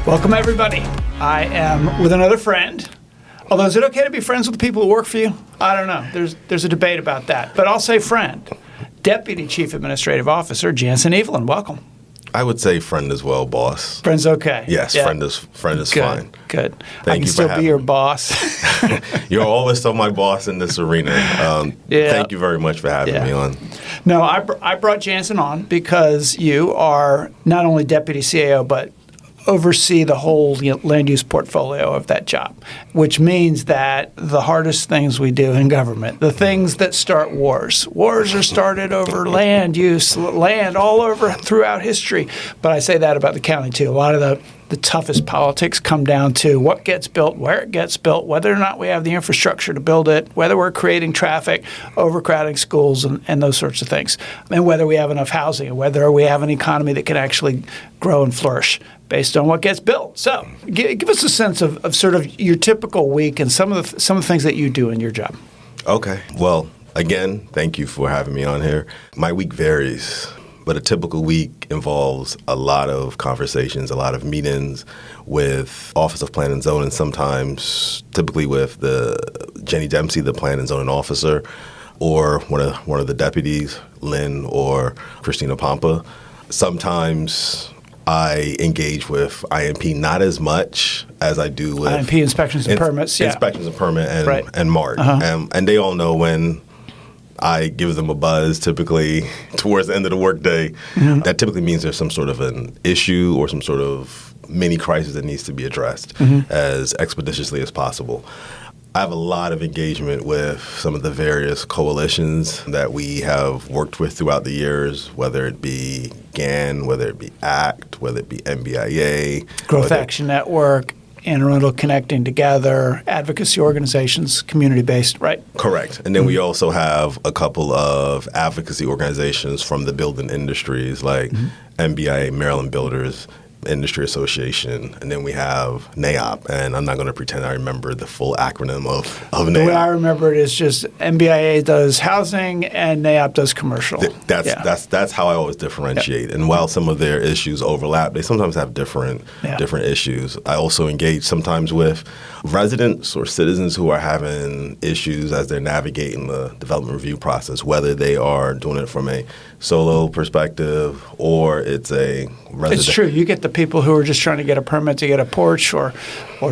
Welcome, everybody. I am with another friend. Although, is it okay to be friends with the people who work for you? I don't know. There's a debate about that. But I'll say friend. Deputy Chief Administrative Officer Janssen Evelyn, welcome. I would say friend as well, boss. Friend's okay. Yes, yeah. friend is good, fine. Good. Thank I can you still for be your boss. You're always still my boss in this arena. Thank you very much for having me on. No, I brought Janssen on because you are not only Deputy CAO, but oversee the whole land use portfolio of that job, which means that the hardest things we do in government, the things that start wars are started over land use, land all over throughout history. But I say that about the county too. A lot of the toughest politics come down to what gets built, where it gets built, whether or not we have the infrastructure to build it, whether we're creating traffic, overcrowding schools, and those sorts of things, and whether we have enough housing, and whether we have an economy that can actually grow and flourish based on what gets built. So give us a sense of sort of your typical week and some of the things that you do in your job. Okay. Well, again, thank you for having me on here. My week varies, but a typical week involves a lot of conversations, a lot of meetings with Office of Plan and Zoning, sometimes typically with the Jenny Dempsey, the Plan and Zoning Officer, or one of the deputies, Lynn or Christina Pompa. Sometimes I engage with INP not as much as I do with INP inspections and permits. Inspections and permit and MART. Uh-huh. And they all know when I give them a buzz, typically towards the end of the workday. Mm-hmm. That typically means there's some sort of an issue or some sort of mini crisis that needs to be addressed as expeditiously as possible. I have a lot of engagement with some of the various coalitions that we have worked with throughout the years, whether it be GAN, whether it be ACT, whether it be MBIA. Growth Action Network, and Arundel Connecting Together, advocacy organizations, community-based, right? Correct. And then we also have a couple of advocacy organizations from the building industries like MBIA, Maryland Builders Industry Association, and then we have NAIOP, and I'm not going to pretend I remember the full acronym of NAIOP. The way I remember it is just MBIA does housing and NAIOP does commercial. That's how I always differentiate. Yep. And while some of their issues overlap, they sometimes have different issues. I also engage sometimes with residents or citizens who are having issues as they're navigating the development review process, whether they are doing it from a solo perspective or it's a resident. It's true. You get the people who are just trying to get a permit to get a porch or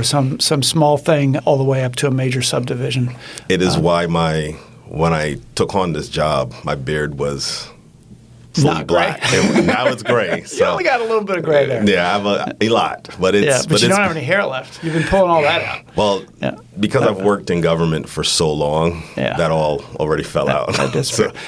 some small thing all the way up to a major subdivision. It is why when I took on this job, my beard was fully black. Now it's gray. So. You only got a little bit of gray there. Yeah, I have a lot. But you don't have any hair left. You've been pulling all that out. Well, because I've worked in government for so long, that all already fell out.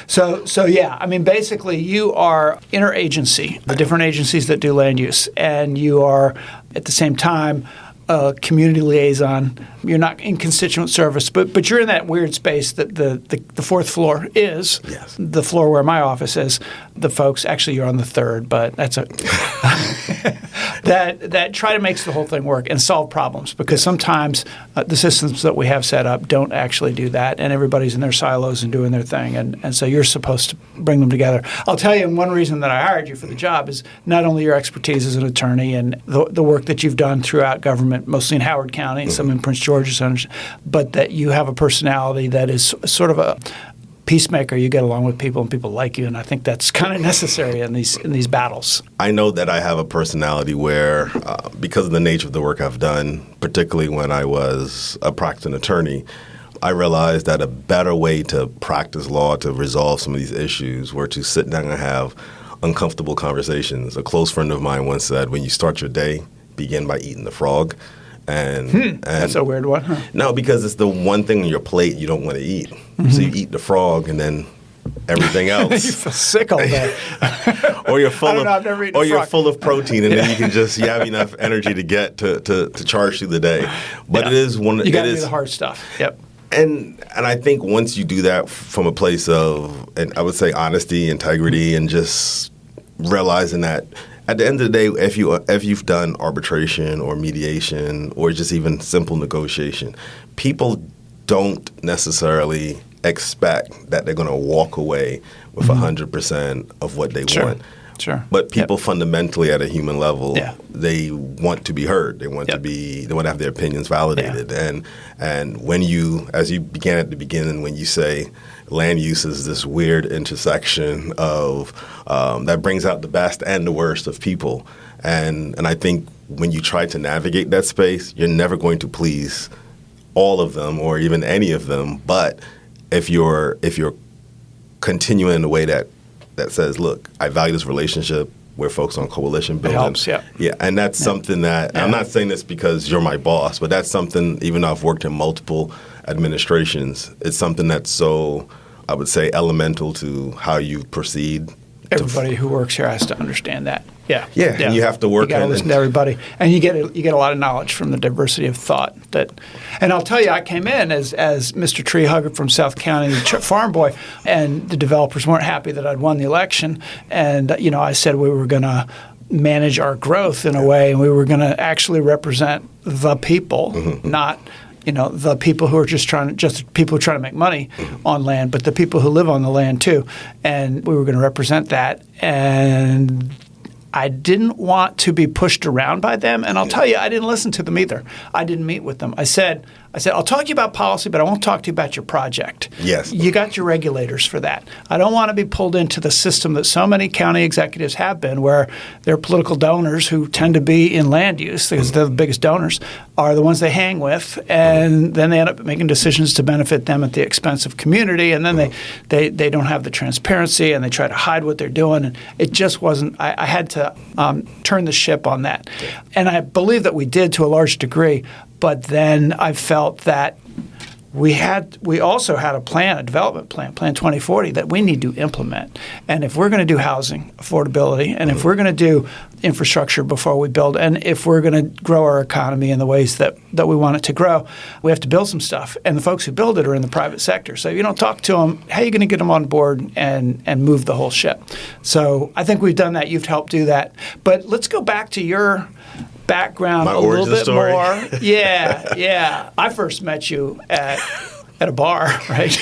So I mean, basically, you are interagency, the different agencies that do land use, and you are, at the same time, a community liaison. You're not in constituent service, but you're in that weird space that the fourth floor is. Yes. The floor where my office is. The folks, actually, you're on the third, but that's that try to make the whole thing work and solve problems, because sometimes the systems that we have set up don't actually do that, and everybody's in their silos and doing their thing, and so you're supposed to bring them together. I'll tell you, one reason that I hired you for the job is not only your expertise as an attorney and the work that you've done throughout government, mostly in Howard County and some in Prince George's, but that you have a personality that is sort of a peacemaker. You get along with people and people like you, and I think that's kind of necessary in these battles. I know that I have a personality where, because of the nature of the work I've done, particularly when I was a practicing attorney, I realized that a better way to practice law to resolve some of these issues were to sit down and have uncomfortable conversations. A close friend of mine once said, when you start your day, begin by eating the frog. And that's a weird one, huh? No, because it's the one thing on your plate you don't want to eat. So you eat the frog and then everything else. You feel sick all day. Or you're full of protein, and then you have enough energy to get to charge through the day. But it is one. You got to do the hard stuff. Yep. And I think once you do that from a place of, and I would say, honesty, integrity, and just realizing that at the end of the day, if you've done arbitration or mediation or just even simple negotiation, people don't necessarily expect that they're going to walk away with 100% of what they want. Sure. But people fundamentally at a human level, Yeah. they want to be heard. They want they want to have their opinions validated. Yeah. And when you, as you began at the beginning, when you say land use is this weird intersection of that brings out the best and the worst of people. And I think when you try to navigate that space, you're never going to please all of them or even any of them. But if you're continuing in a way that says, look, I value this relationship. We're folks on coalition building. It helps, yeah. Yeah, and that's something that, I'm not saying this because you're my boss, but that's something, even though I've worked in multiple administrations, it's something that's so, I would say, elemental to how you proceed. Everybody who works here has to understand that. Yeah. Yeah, and you have to work. You got to listen to everybody, and you get a lot of knowledge from the diversity of thought. And I'll tell you, I came in as Mr. Tree Hugger from South County, farm boy, and the developers weren't happy that I'd won the election, and I said we were going to manage our growth in a way, and we were going to actually represent the people, not the people who are just people who are trying to make money on land, but the people who live on the land too. And we were going to represent that. And I didn't want to be pushed around by them. And I'll tell you, I didn't listen to them either. I didn't meet with them. I said, I'll talk to you about policy, but I won't talk to you about your project. Yes. You got your regulators for that. I don't want to be pulled into the system that so many county executives have been, where their political donors, who tend to be in land use, because they're the biggest donors, are the ones they hang with, and then they end up making decisions to benefit them at the expense of community, and then they don't have the transparency, and they try to hide what they're doing. And it just wasn't – I had to turn the ship on that. And I believe that we did to a large degree. But then I felt that we also had a development plan, Plan 2040, that we need to implement. And if we're going to do housing affordability, and if we're going to do infrastructure before we build, and if we're going to grow our economy in the ways that we want it to grow, we have to build some stuff. And the folks who build it are in the private sector. So if you don't talk to them, how are you going to get them on board and move the whole ship? So I think we've done that. You've helped do that. But let's go back to your background a little bit story. More. Yeah. I first met you at a bar, right?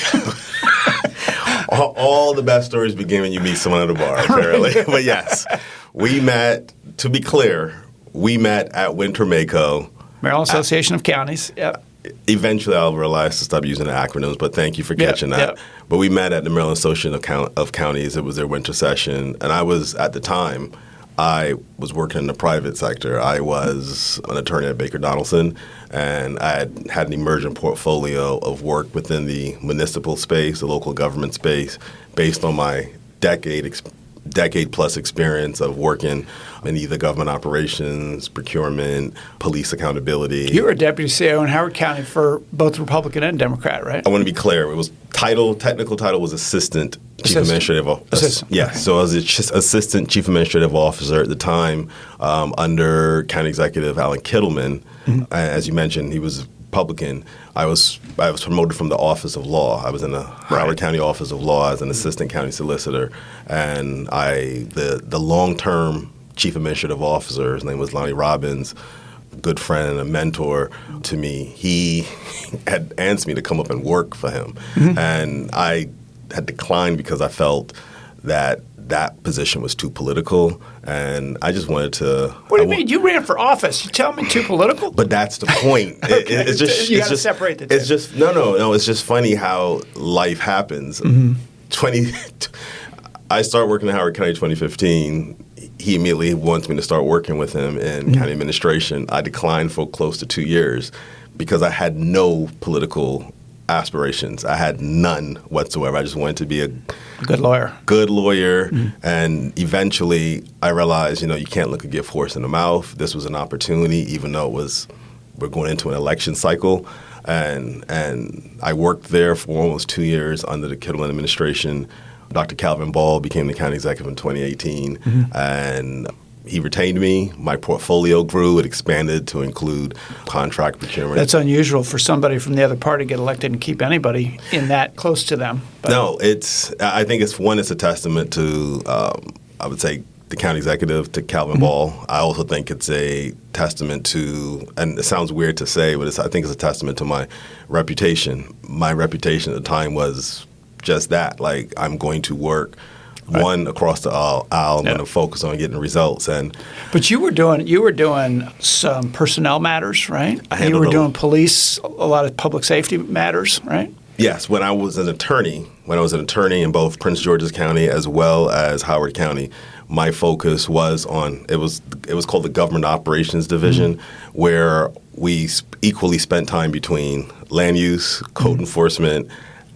All the best stories begin when you meet someone at a bar, apparently. But yes, we met, to be clear, at Winter Mako. Maryland Association of Counties, yep. Eventually, I'll realize to stop using the acronyms, but thank you for catching that. Yep. But we met at the Maryland Association of Counties. It was their winter session, and I was, at the time, I was working in the private sector. I was an attorney at Baker Donaldson, and I had an emergent portfolio of work within the municipal space, the local government space, based on my decade-plus experience of working in either government operations, procurement, police accountability. You were a deputy CAO in Howard County for both Republican and Democrat, right? I want to be clear. It was technical title was assistant chief administrative officer. Yeah, okay. So I was assistant chief administrative officer at the time under County Executive Alan Kittleman. Mm-hmm. As you mentioned, he was Republican. I was promoted from the Office of Law. I was in the Howard County Office of Law as an assistant county solicitor, and the long-term chief administrative officer, his name was Lonnie Robbins, good friend and a mentor to me. He had asked me to come up and work for him, and I had declined because I felt that position was too political, and I just wanted to. What do you mean? You ran for office. You tell me too political? But that's the point. It's just you got to separate the two. It's just no. It's just funny how life happens. I started working in Howard County 2015. He immediately wants me to start working with him in county administration. I declined for close to 2 years because I had no political aspirations. I had none whatsoever. I just wanted to be a good lawyer. And eventually I realized, you can't look a gift horse in the mouth. This was an opportunity, even though we're going into an election cycle. And I worked there for almost 2 years under the Kittleman administration. Dr. Calvin Ball became the county executive in 2018, and he retained me. My portfolio grew. It expanded to include contract procurement. That's unusual for somebody from the other party to get elected and keep anybody in that close to them. But no, I think it's a testament to, I would say, the county executive, to Calvin Ball. I also think it's a testament to, and it sounds weird to say, but I think it's a testament to my reputation. My reputation at the time was just that. Like, I'm going to work one across the aisle. I'm Yeah. going to focus on getting results. But you were doing some personnel matters, right? I You handled were a- doing police, a lot of public safety matters, right? Yes, when I was an attorney in both Prince George's County as well as Howard County, my focus was on it was called the Government Operations Division, where we equally spent time between land use, code enforcement,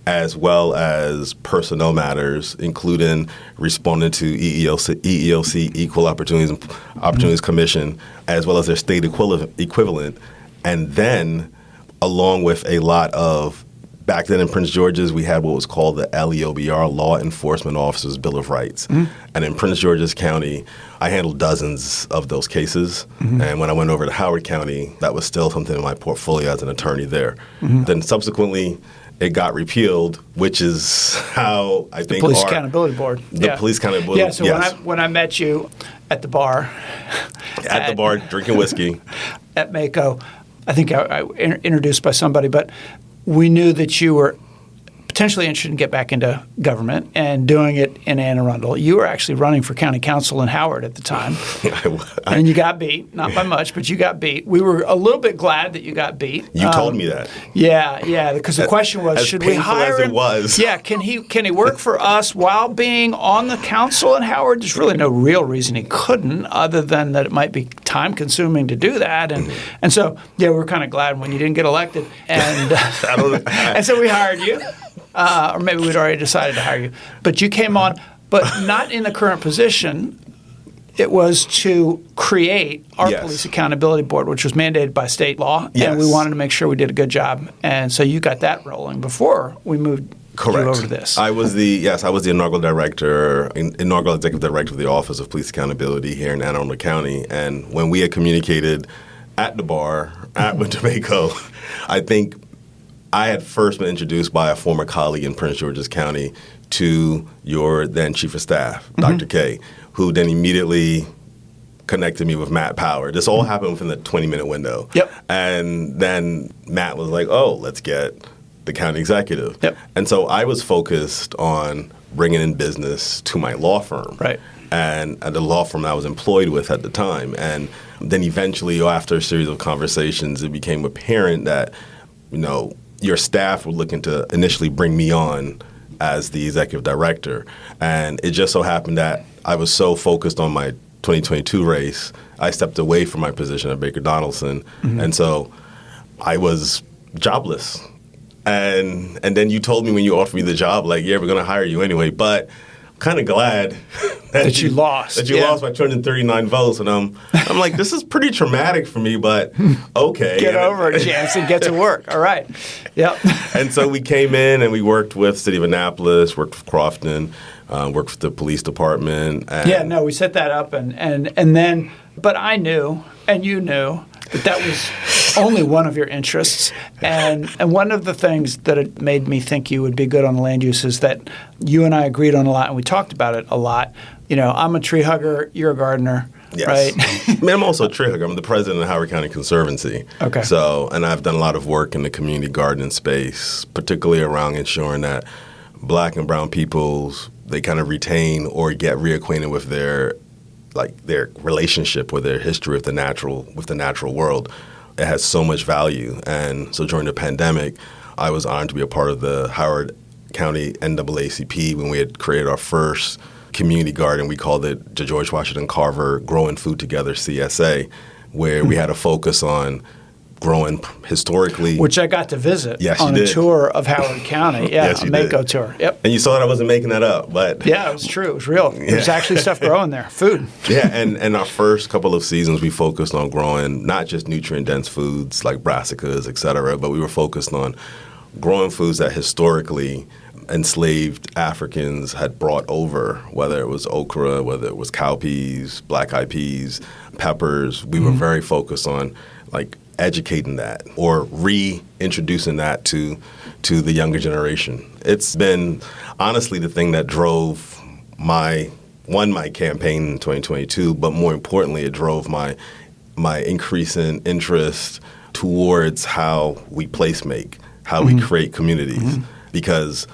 as well as personnel matters, including responding to EEOC, Equal Opportunities Commission, as well as their state equivalent, and then along with a lot of. Back then in Prince George's, we had what was called the LEOBR, Law Enforcement Officers Bill of Rights. And in Prince George's County, I handled dozens of those cases. And when I went over to Howard County, that was still something in my portfolio as an attorney there. Then subsequently, it got repealed, which is how I think Police Accountability Board. The Police Accountability Board. Yeah, so when I met you at the bar. At the bar, drinking whiskey. At Mako, I think I introduced by somebody, but we knew that you were potentially interested in get back into government and doing it in Anne Arundel. You were actually running for county council in Howard at the time. And you got beat, not by much, but you got beat. We were a little bit glad that you got beat. You told me that. Yeah, because the question was, should we hire him? As it was. Yeah, can he work for us while being on the council in Howard? There's really no real reason he couldn't, other than that it might be time consuming to do that. And so, yeah, we were kind of glad when you didn't get elected. And, and so we hired you. Or maybe we'd already decided to hire you. But you came on, but not in the current position. It was to create our Police Accountability Board, which was mandated by state law. Yes. And we wanted to make sure we did a good job. And so you got that rolling before we moved you over to this. I was the inaugural executive director of the Office of Police Accountability here in Anne Arundel County. And when we had communicated at the bar, at Winnebago, I think I had first been introduced by a former colleague in Prince George's County to your then Chief of Staff, Dr. K, who then immediately connected me with Matt Power. This all happened within the 20-minute window. Yep. And then Matt was like, oh, let's get the county executive. Yep. And so I was focused on bringing in business to my law firm. Right. And the law firm I was employed with at the time. And then eventually, after a series of conversations, it became apparent that, your staff were looking to initially bring me on as the executive director. And it just so happened that I was so focused on my 2022 race, I stepped away from my position at Baker Donaldson. And so I was jobless. And then you told me when you offered me the job, like, yeah, we're going to hire you anyway. But I'm kind of glad that you lost. That you lost by 239 votes. And I'm like, this is pretty traumatic for me, but okay. Get over it, Janssen. Get to work. All right. Yep. And so we came in and we worked with City of Annapolis, worked with Crofton, worked with the police department. And we set that up. And then, but I knew, and you knew, that was only one of your interests. And one of the things that it made me think you would be good on land use is that you and I agreed on a lot, and we talked about it a lot. I'm a tree hugger, you're a gardener, yes. right? I mean, I'm also a tree hugger. I'm the president of Howard County Conservancy. Okay. So, and I've done a lot of work in the community gardening space, particularly around ensuring that Black and brown peoples, they kind of retain or get reacquainted with their relationship with their history with the natural world. It has so much value. And so during the pandemic, I was honored to be a part of the Howard County NAACP when we had created our first community garden. We called it the George Washington Carver Growing Food Together CSA, where we had a focus on growing historically. Which I got to visit on a tour of Howard County. Yeah, yes, a Mako tour. Yep. And you saw that I wasn't making that up. But yeah, it was true. It was real. There's actually stuff growing there, food. Yeah, and our first couple of seasons, we focused on growing not just nutrient-dense foods like brassicas, et cetera, but we were focused on growing foods that historically enslaved Africans had brought over, whether it was okra, whether it was cowpeas, black-eyed peas, peppers. We were very focused on educating that or reintroducing that to the younger generation. It's been honestly the thing that drove my campaign in 2022, but more importantly, it drove my increase in interest towards how we place make, how we create communities. Because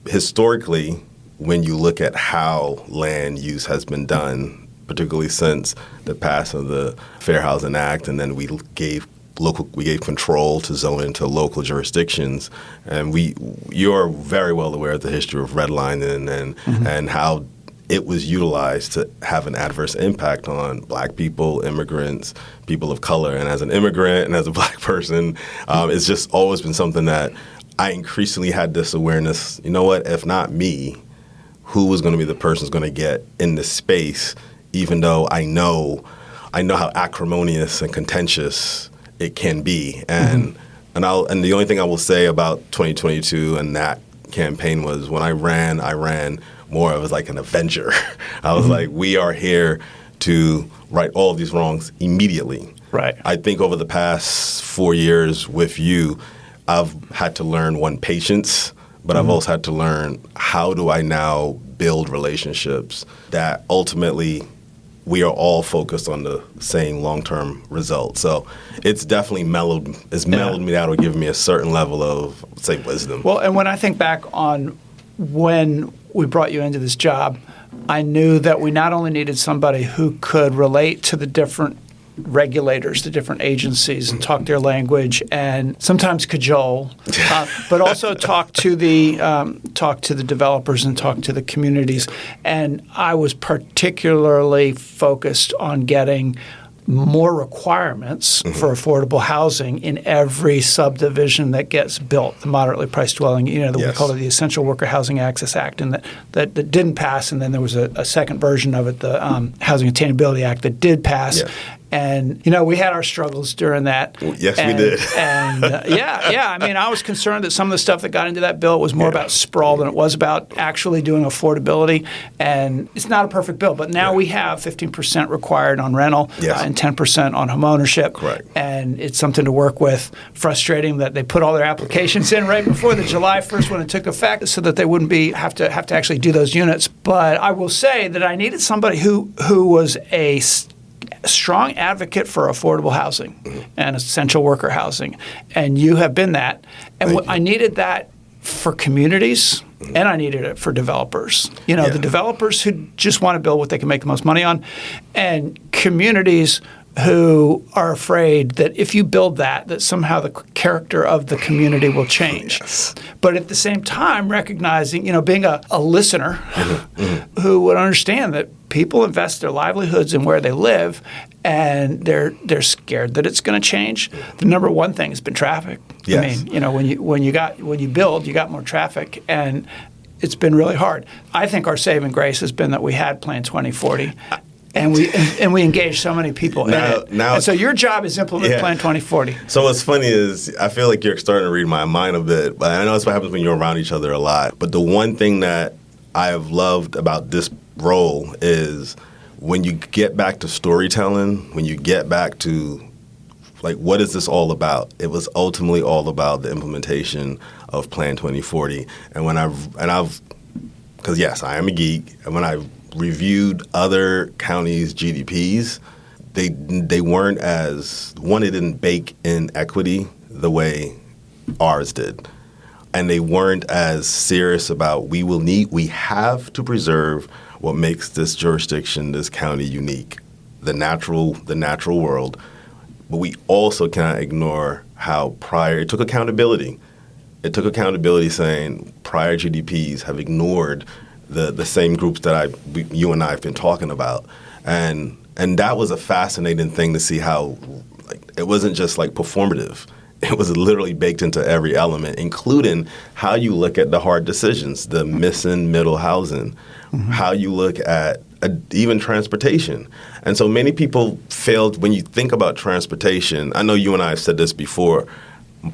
historically, when you look at how land use has been done, particularly since the passing of the Fair Housing Act, and then we gave control to zone into local jurisdictions, and you're very well aware of the history of redlining and how it was utilized to have an adverse impact on Black people, immigrants, people of color. And as an immigrant and as a Black person, it's just always been something that I increasingly had this awareness. You know what? If not me, who was going to be the person who's going to get in this space? Even though I know how acrimonious and contentious it can be, and the only thing I will say about 2022 and that campaign was when I ran more of as like an avenger. I was like, we are here to right all of these wrongs immediately. Right. I think over the past 4 years with you, I've had to learn patience, but I've also had to learn how do I now build relationships that ultimately we are all focused on the same long-term result. So it's definitely mellowed me out or given me a certain level of, say, wisdom. Well, and when I think back on when we brought you into this job, I knew that we not only needed somebody who could relate to the different regulators, the different agencies, and talk their language, and sometimes cajole, but also talk to the developers and talk to the communities. And I was particularly focused on getting more requirements for affordable housing in every subdivision that gets built, the moderately priced dwelling, we call it the Essential Worker Housing Access Act, and that didn't pass, and then there was a second version of it, the Housing Attainability Act, that did pass. Yeah. And, we had our struggles during that. Yes, we did. And I mean, I was concerned that some of the stuff that got into that bill was more about sprawl than it was about actually doing affordability. And it's not a perfect bill, but now we have 15% required on rental and 10% on home ownership. Correct. And it's something to work with. Frustrating that they put all their applications in right before the July 1st when it took effect so that they wouldn't have to actually do those units. But I will say that I needed somebody who was a strong advocate for affordable housing and essential worker housing, and you have been that. And I needed that for communities, and I needed it for developers. The developers who just want to build what they can make the most money on, and communities who are afraid that if you build that somehow the character of the community will change. Yes. But at the same time, recognizing, being a listener who would understand that people invest their livelihoods in where they live, and they're scared that it's going to change. The number one thing has been traffic. Yes. I mean, when you build, you got more traffic, and it's been really hard. I think our saving grace has been that we had Plan 2040. And we engage so many people in it. And so your job is implement Plan 2040. So what's funny is I feel like you're starting to read my mind a bit, but I know that's what happens when you're around each other a lot. But the one thing that I have loved about this role is when you get back to storytelling, when you get back to like what is this all about? It was ultimately all about the implementation of Plan 2040. Because yes, I am a geek, and when I reviewed other counties' GDPs, they weren't they didn't bake in equity the way ours did. And they weren't as serious about we have to preserve what makes this jurisdiction, this county unique, the natural world. But we also cannot ignore how it took accountability. It took accountability saying prior GDPs have ignored the same groups that you and I have been talking about. And that was a fascinating thing to see how it wasn't just performative. It was literally baked into every element, including how you look at the hard decisions, the missing middle housing, how you look at even transportation. And so many people failed when you think about transportation. I know you and I have said this before.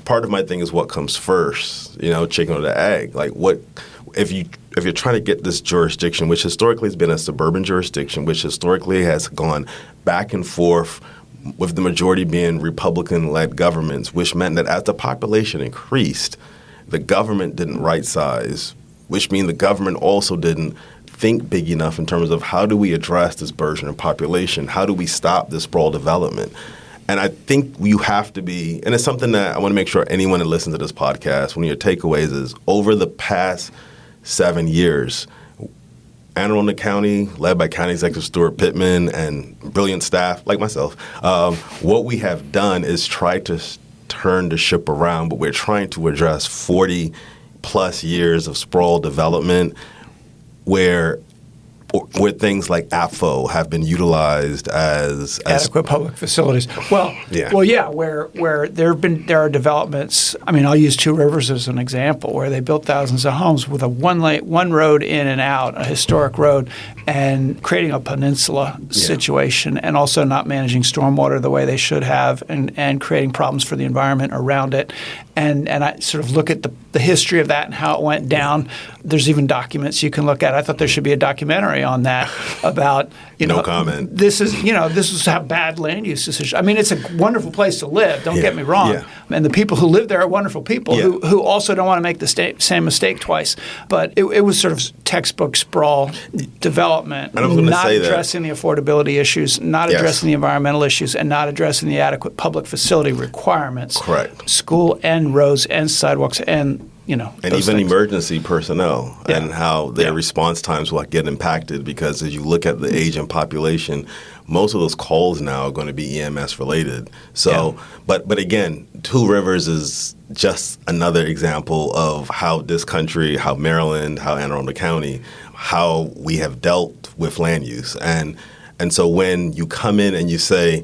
Part of my thing is what comes first, chicken or the egg. If you're trying to get this jurisdiction, which historically has been a suburban jurisdiction, which historically has gone back and forth with the majority being Republican-led governments, which meant that as the population increased, the government didn't right size, which means the government also didn't think big enough in terms of how do we address this burgeoning population? How do we stop this sprawl development? And I think you have to be, and it's something that I want to make sure anyone that listens to this podcast, one of your takeaways is over the past 7 years, Anne Arundel County, led by County Executive Stuart Pittman and brilliant staff like myself, what we have done is try to turn the ship around, but we're trying to address 40 plus years of sprawl development where things like APFO have been utilized as adequate public facilities. Well, Yeah. where there are developments. I mean, I'll use Two Rivers as an example, where they built thousands of homes with a one road in and out, a historic road, and creating a peninsula situation, and also not managing stormwater the way they should have, and creating problems for the environment around it. And I sort of look at the history of that and how it went down. There's even documents you can look at. I thought there should be a documentary on that about, No comment. This is how bad land use decisions. I mean, it's a wonderful place to live. Don't get me wrong. Yeah. And the people who live there are wonderful people who also don't want to make the same mistake twice. But it was sort of textbook sprawl development, And I was gonna not say that. addressing the affordability issues, not addressing the environmental issues, and not addressing the adequate public facility requirements. Correct. School and roads and sidewalks and and those even things. emergency personnel and how their Yeah. response times will get impacted, because as you look at the aging population, most of those calls now are going to be EMS related. So, but again, Two Rivers is just another example of how this country, how Maryland, how Anne Arundel County, how we have dealt with land use. And so when you come in and you say,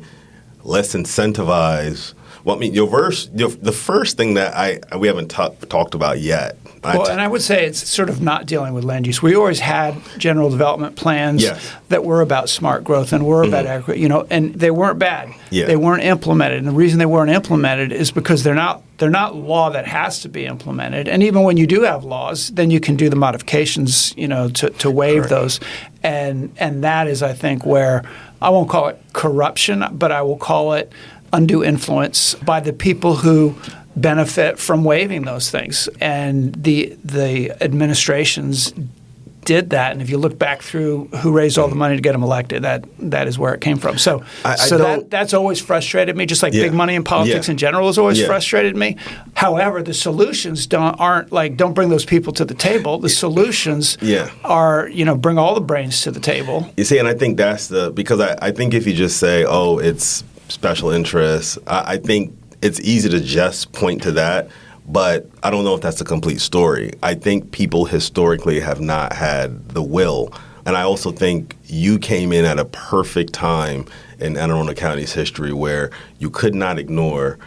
let's incentivize. Well, I mean, the first thing that we haven't talked about yet. And I would say it's sort of not dealing with land use. We always had general development plans that were about smart growth and were about adequate, and they weren't bad. Yeah. They weren't implemented. And the reason they weren't implemented is because they're not law that has to be implemented. And even when you do have laws, then you can do the modifications, to waive those. And that is, I think, where I won't call it corruption, but I will call it undue influence by the people who benefit from waiving those things. And the administrations did that. And if you look back through who raised all the money to get them elected, that is where it came from. So that's always frustrated me, just like big money in politics in general has always frustrated me. However, the solutions don't bring those people to the table. The solutions are, bring all the brains to the table. You see, and I think that's because I think if you just say, oh, it's special interests, I think it's easy to just point to that, but I don't know if that's a complete story. I think people historically have not had the will. And I also think you came in at a perfect time in Anne Arundel County's history where you could not ignore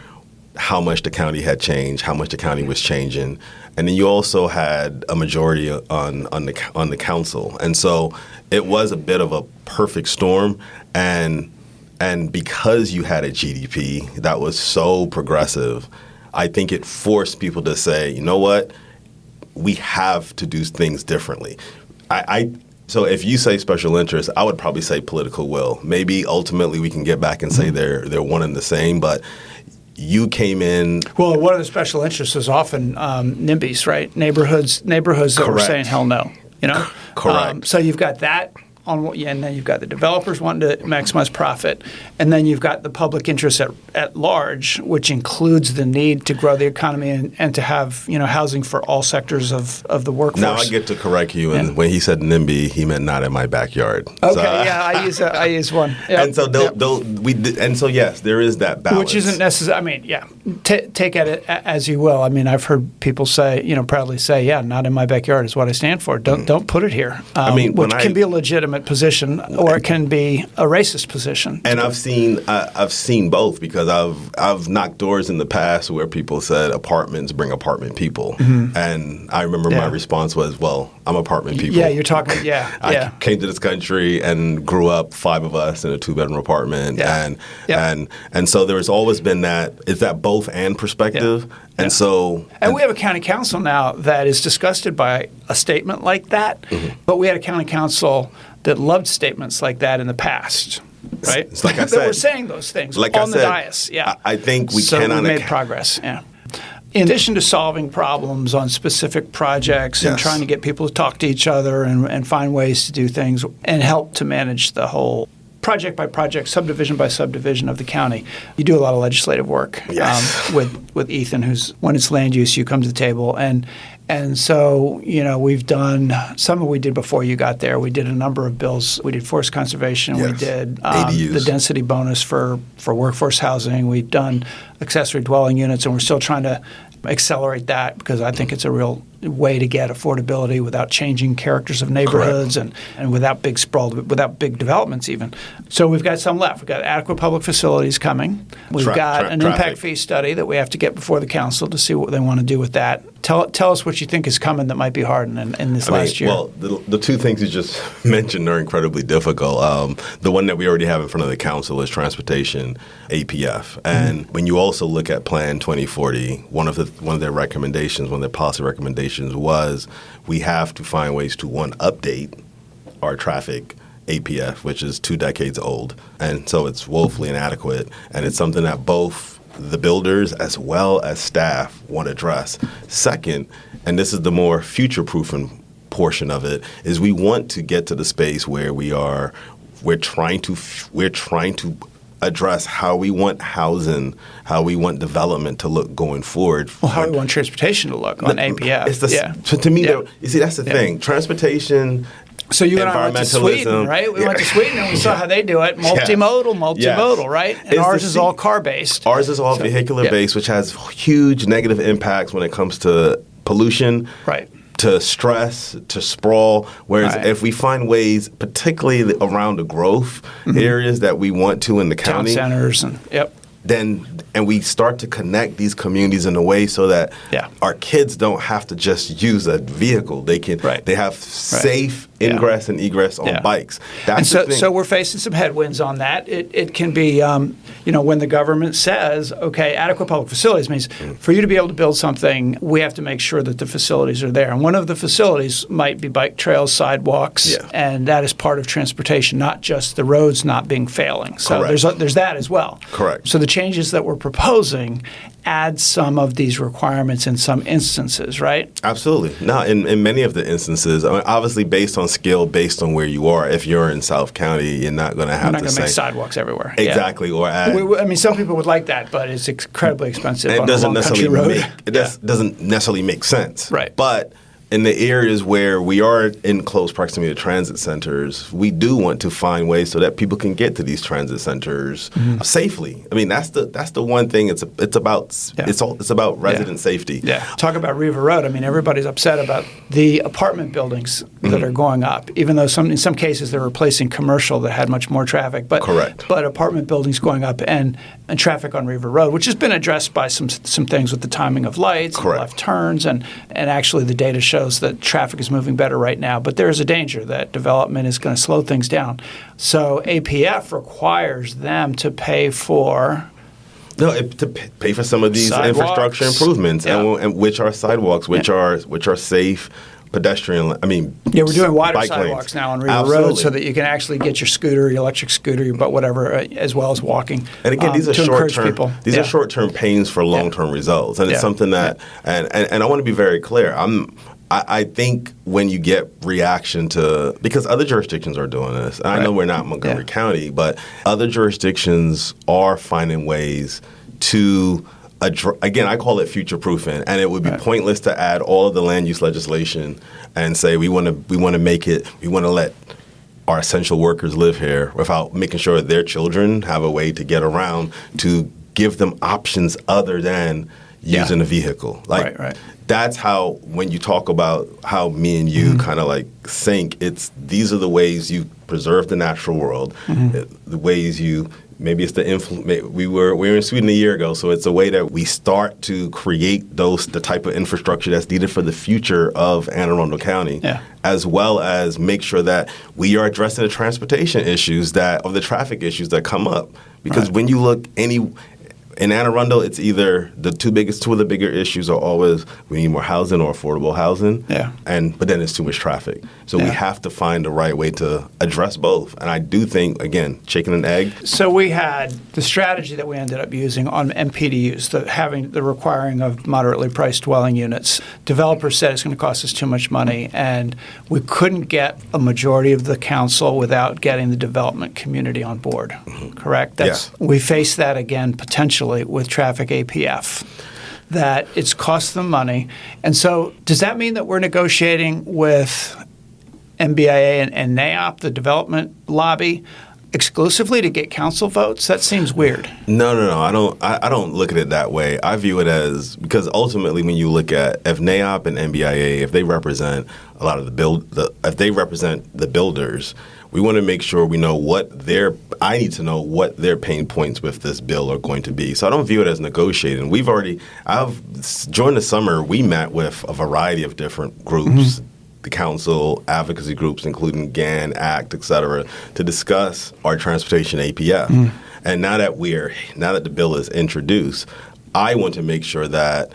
how much the county had changed, how much the county was changing. And then you also had a majority on the council. And so it was a bit of a perfect storm. And because you had a GDP that was so progressive, I think it forced people to say, you know what, we have to do things differently. So if you say special interest, I would probably say political will. Maybe ultimately we can get back and say they're one and the same, but you came in. Well, one of the special interests is often NIMBYs, right? Neighborhoods that were saying hell no. Correct. So you've got that. And then you've got the developers wanting to maximize profit, and then you've got the public interest at large, which includes the need to grow the economy and to have housing for all sectors of the workforce. Now I get to correct you, and when he said NIMBY, he meant not in my backyard. Okay, so, I use one. Yep. And so yes, there is that balance, which isn't necessary. I mean, take it as you will. I mean, I've heard people say, proudly say, not in my backyard is what I stand for. Don't put it here. Which can be a legitimate position, or it can be a racist position. And I've seen both, because I've knocked doors in the past where people said apartments bring apartment people, and I remember my response was, well, I'm apartment people. Yeah, you're talking. I came to this country and grew up, 5 of us in a 2-bedroom apartment, and so there's always been that. Is that both and perspective? And so, and we have a county council now that is disgusted by a statement like that, but we had a county council that loved statements like that in the past, right? It's like I that said, were saying those things like on I the said, dais. Yeah, I think we so cannot. we made progress. Yeah. In addition to solving problems on specific projects and trying to get people to talk to each other and find ways to do things and help to manage the whole project by project, subdivision by subdivision of the county, you do a lot of legislative work. Yes. With Ethan, who's when it's land use, you come to the table, and so we've done some of what we did before you got there. We did a number of bills. We did forest conservation. Yes. We did ADUs. the density bonus for workforce housing. We've done accessory dwelling units, and we're still trying to accelerate that because I think it's a real way to get affordability without changing characters of neighborhoods and without big sprawl, without big developments even. So we've got some left. We've got adequate public facilities coming. We've got an impact fee study that we have to get before the council to see what they want to do with that. Tell us what you think is coming that might be hard in this last year. Well, the two things you just mentioned are incredibly difficult. The one that we already have in front of the council is transportation, APF. And when you also look at Plan 2040, one of their recommendations, one of their policy recommendations was we have to find ways to, one, update our traffic APF, which is 2 decades old. And so it's woefully inadequate. And it's something that both the builders as well as staff want to address. Second, and this is the more future-proofing portion of it, is we want to get to the space where we're trying to address how we want housing, how we want development to look going forward. Well, how we want transportation to look on APF. To me, you see, that's the thing. Transportation. So you and I went to Sweden, right? We went to Sweden and we saw how they do it. Multimodal, right? And ours is all car-based. Ours is all vehicular-based, which has huge negative impacts when it comes to pollution, right, to stress, to sprawl. Whereas if we find ways, particularly around the growth areas that we want to in the county. Town centers and we start to connect these communities in a way so that our kids don't have to just use a vehicle. They can they have safe ingress and egress on bikes. That's so we're facing some headwinds on that. It can be when the government says, okay, adequate public facilities means for you to be able to build something, we have to make sure that the facilities are there. And one of the facilities might be bike trails, sidewalks, and that is part of transportation, not just the roads not being failing. So there's that as well. Correct. So the changes that we're proposing add some of these requirements in some instances, right? Absolutely. No, in many of the instances, obviously based on skill, based on where you are. If you're in South County, you're not going to have to make sidewalks everywhere. Exactly. Or some people would like that, but it's incredibly expensive on doesn't a long country road. Doesn't necessarily make sense. Right. But in the areas where we are in close proximity to transit centers, we do want to find ways so that people can get to these transit centers safely. I mean, that's the one thing. It's about resident safety. Yeah. Talk about Riva Road. I mean, everybody's upset about the apartment buildings that are going up, even though in some cases they're replacing commercial that had much more traffic. But correct. But apartment buildings going up and traffic on Riva Road, which has been addressed by some things with the timing of lights, and left turns, and actually the data shows that traffic is moving better right now, but there is a danger that development is going to slow things down. So APF requires them to pay for to pay for some of these sidewalks, infrastructure improvements, and which are sidewalks, which are safe. Pedestrian, we're doing wider sidewalks lanes. now on Riva Road so that you can actually get your scooter, your electric scooter, your whatever, as well as walking. And again, these are short-term. These are short-term pains for long-term results, and it's something that. And I want to be very clear. I think when you get reaction to, because other jurisdictions are doing this, and I know we're not Montgomery County, but other jurisdictions are finding ways to. Again, I call it future-proofing, and it would be pointless to add all of the land use legislation and say we want to let our essential workers live here without making sure their children have a way to get around, to give them options other than using a vehicle. That's how, when you talk about how me and you kind of sync, these are the ways you preserve the natural world, the ways you. Maybe it's we were in Sweden a year ago, so it's a way that we start to create the type of infrastructure that's needed for the future of Anne Arundel County, as well as make sure that we are addressing the transportation issues the traffic issues that come up. Because when you look in Anne Arundel, it's either two of the bigger issues are always we need more housing or affordable housing. Yeah. But then it's too much traffic. So we have to find the right way to address both. And I do think, again, chicken and egg. So we had the strategy that we ended up using on MPDUs, having the requiring of moderately priced dwelling units. Developers said it's going to cost us too much money, and we couldn't get a majority of the council without getting the development community on board. Correct? We face that again potentially with traffic APF, that it's cost them money. And so does that mean that we're negotiating with MBIA and NAIOP, the development lobby, exclusively to get council votes? That seems weird. No. I don't look at it that way. I view it as, because ultimately when you look at if NAIOP and MBIA, if they represent a lot of if they represent the builders, we want to make sure we know I need to know what their pain points with this bill are going to be. So I don't view it as negotiating. During the summer, we met with a variety of different groups, the council, advocacy groups, including GAN, ACT, et cetera, to discuss our transportation APF. And now that the bill is introduced, I want to make sure that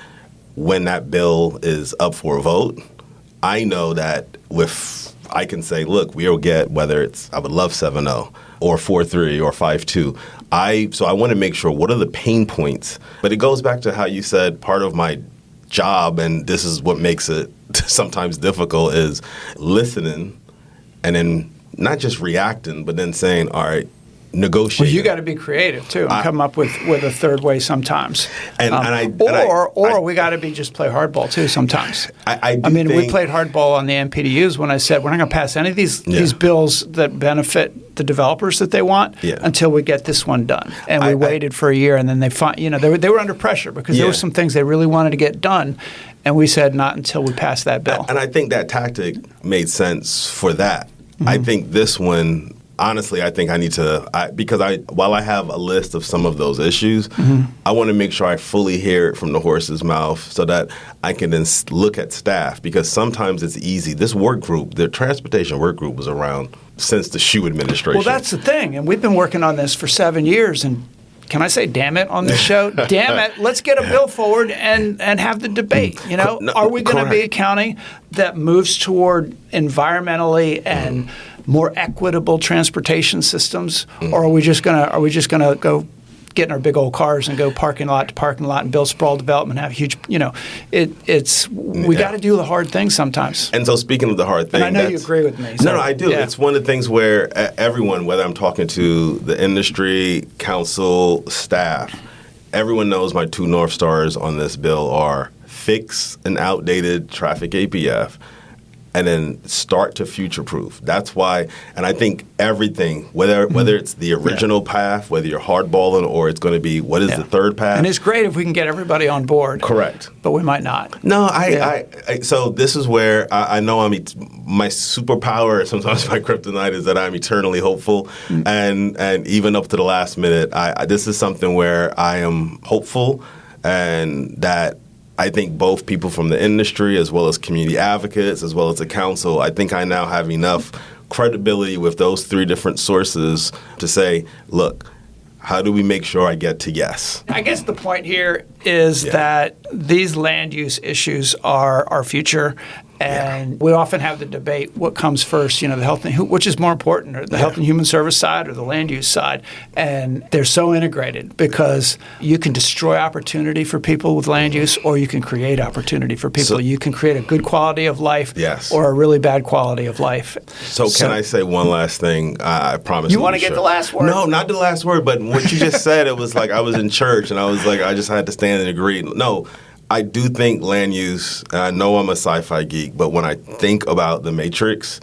when that bill is up for a vote, I know that I can say, look, we'll get whether I would love 7.0 or 4.3 or 5.2. So I want to make sure what are the pain points. But it goes back to how you said part of my job, and this is what makes it sometimes difficult, is listening and then not just reacting, but then saying, all right, negotiate. Well, you got to be creative too and come up with a third way sometimes. Or we got to be just play hardball too sometimes. We played hardball on the MPDUs when I said we're not going to pass any of these bills that benefit the developers that they want until we get this one done. And we waited for a year, and then they were under pressure because there were some things they really wanted to get done, and we said not until we pass that bill. And I think that tactic made sense for that. I think this one. Honestly, I think I need to, while I have a list of some of those issues, I want to make sure I fully hear it from the horse's mouth so that I can then look at staff, because sometimes it's easy. This work group, the transportation work group, was around since the Hsu administration. Well, that's the thing. And we've been working on this for 7 years, and can I say damn it on this show? Damn it, let's get a bill forward and have the debate. Are we going to be a county that moves toward environmentally and more equitable transportation systems, or are we just gonna go get in our big old cars and go parking lot to parking lot and build sprawl development, have huge, we got to do the hard things sometimes. And so speaking of the hard thing, and I know you agree with me. So, no, I do. Yeah. It's one of the things where everyone, whether I'm talking to the industry, council, staff, everyone knows my two North Stars on this bill are fix an outdated traffic APF and then start to future-proof. That's why, and I think everything, whether it's the original path, whether you're hardballing, or it's going to be what is the third path. And it's great if we can get everybody on board. Correct. But we might not. No, so this is where I know my superpower, sometimes my kryptonite, is that I'm eternally hopeful. And even up to the last minute, this is something where I am hopeful, and that I think both people from the industry as well as community advocates as well as the council, I think I now have enough credibility with those three different sources to say, look, how do we make sure I get to yes? I guess the point here is that these land use issues are our future. And we often have the debate, what comes first, the health, which is more important, or the health and human service side or the land use side. And they're so integrated because you can destroy opportunity for people with land use, or you can create opportunity for people. So, you can create a good quality of life or a really bad quality of life. So can I say one last thing? I promise. You want to get the last word? No, not the last word, but what you just said, it was like I was in church and I was like, I just had to stand and agree. No. I do think land use, and I know I'm a sci-fi geek, but when I think about the Matrix,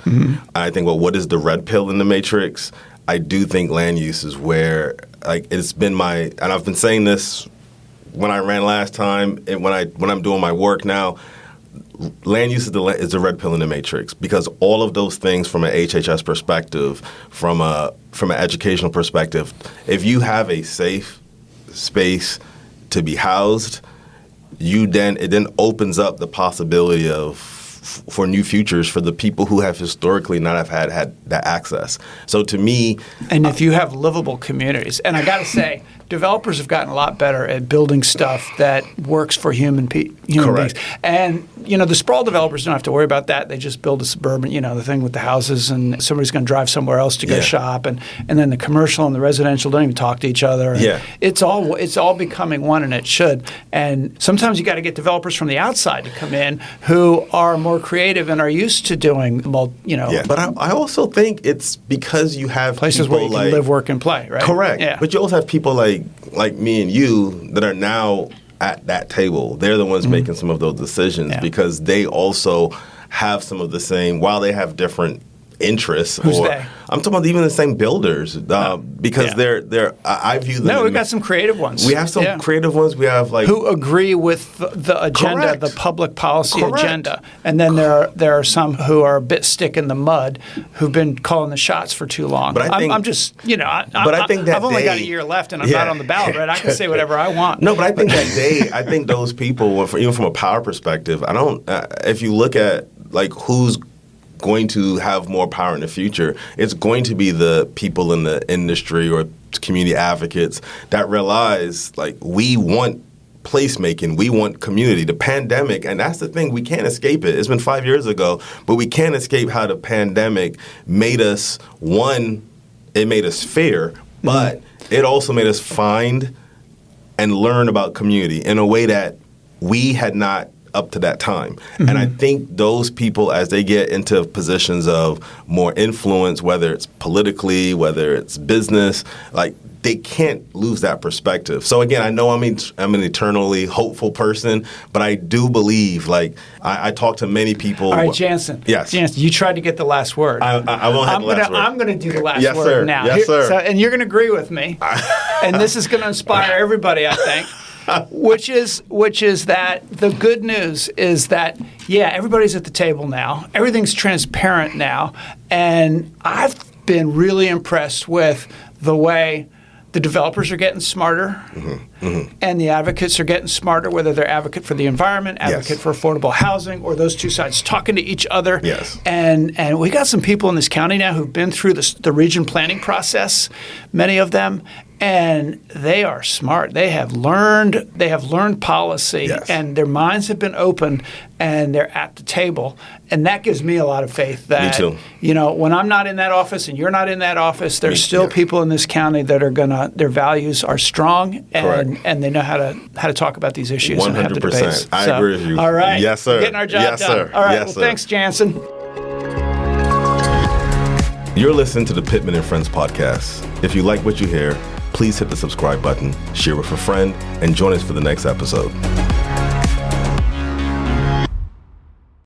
I think, well, what is the red pill in the Matrix? I do think land use is where, it's been and I've been saying this when I ran last time, and when I'm doing my work now, land use is the red pill in the Matrix, because all of those things from an HHS perspective, from an educational perspective, if you have a safe space to be housed, it then opens up the possibility for new futures for the people who have historically not have had that access. So to me, and if you have livable communities, and I got to say, developers have gotten a lot better at building stuff that works for human beings. And, the sprawl developers don't have to worry about that. They just build a suburban, the thing with the houses, and somebody's going to drive somewhere else to go shop. And then the commercial and the residential don't even talk to each other. And it's all becoming one, and it should. And sometimes you got to get developers from the outside to come in who are more creative and are used to doing, But I also think it's because you have places people where you can live, work, and play, right? Correct. Yeah. But you also have people like me and you that are now at that table. They're the ones making some of those decisions because they also have some of the same, while they have different interests. Who's they? I'm talking about even the same builders because they're I view them. No, we've got some creative ones. We have some creative ones. We have who agree with the agenda, Correct. the public policy Correct. agenda, and then there are some who are a bit stick in the mud, who've been calling the shots for too long. But I think, I'm just I think that I've only got a year left, and I'm not on the ballot, right? I can say whatever I want. No, but I think I think those people, even from a power perspective, I don't. If you look at who's going to have more power in the future, it's going to be the people in the industry or community advocates that realize we want placemaking, we want community. The pandemic, and that's the thing, we can't escape it. It's been 5 years ago, but we can't escape how the pandemic made us, it made us fear, but it also made us find and learn about community in a way that we had not up to that time. And I think those people, as they get into positions of more influence, whether it's politically, whether it's business, they can't lose that perspective. So again, I know I'm an eternally hopeful person, but I do believe, I talk to many people. All right, Janssen. Yes. Janssen, you tried to get the last word. I won't have the last word. I'm going to do the last Yes, word sir. now. Yes, sir. And you're going to agree with me. And this is going to inspire everybody, I think. Which is that the good news is that, everybody's at the table now. Everything's transparent now. And I've been really impressed with the way the developers are getting smarter and the advocates are getting smarter, whether they're advocate for the environment, advocate for affordable housing, or those two sides talking to each other. Yes. And we got some people in this county now who've been through the region planning process, many of them, and they are smart. They have learned policy, and their minds have been opened, and they're at the table. And that gives me a lot of faith that, me too. When I'm not in that office and you're not in that office, there's still people in this county that are their values are strong, and they know how to talk about these issues 100%. And have the debates. I agree with you. All right. Yes, sir. We're getting our job yes, done. Sir. All right. Yes, sir. Thanks, Janssen. You're listening to the Pittman and Friends podcast. If you like what you hear, please hit the subscribe button, share with a friend, and join us for the next episode.